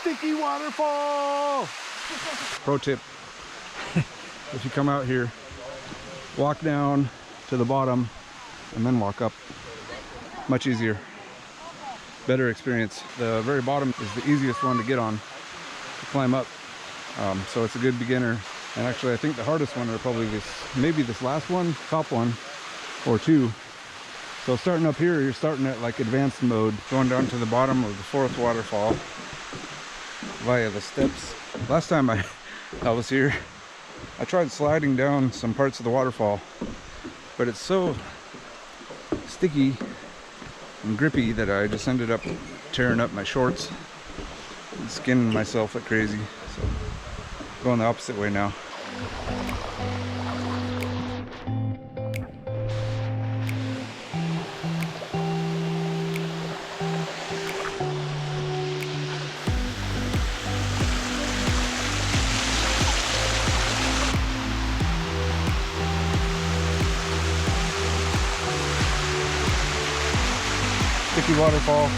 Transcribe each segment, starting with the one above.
Sticky waterfall! Pro tip, if you come out here, walk down to the bottom and then walk up. Much easier, better experience. The very bottom is the easiest one to get on, to climb up. So it's a good beginner. And actually I think the hardest one are probably maybe this last one, top one, or two. So starting up here, you're starting at like advanced mode, going down to the bottom of the 4th waterfall via the steps. Last time I was here, I tried sliding down some parts of the waterfall, but it's so sticky and grippy that I just ended up tearing up my shorts and skinning myself like crazy. So going the opposite way now. Sticky waterfall.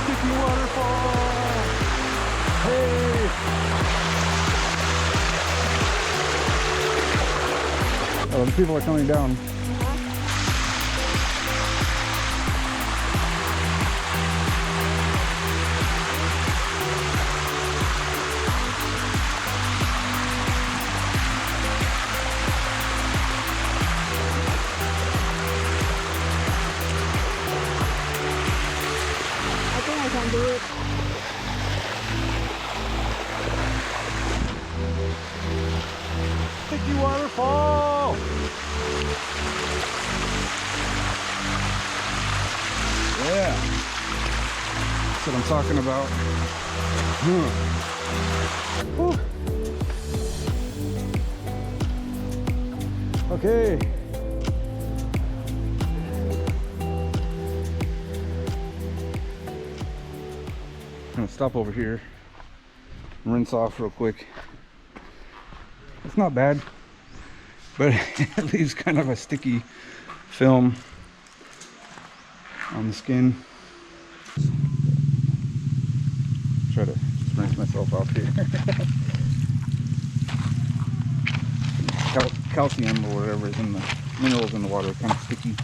Sticky waterfall. Hey. Oh, the people are coming down. I think I can do it. Sticky waterfall! Yeah, that's what I'm talking about. Whew. Okay. I'm gonna stop over here and rinse off real quick. It's not bad, but it leaves kind of a sticky film on the skin. Try to just rinse myself off here. Calcium or whatever is in the minerals in the water, kind of sticky.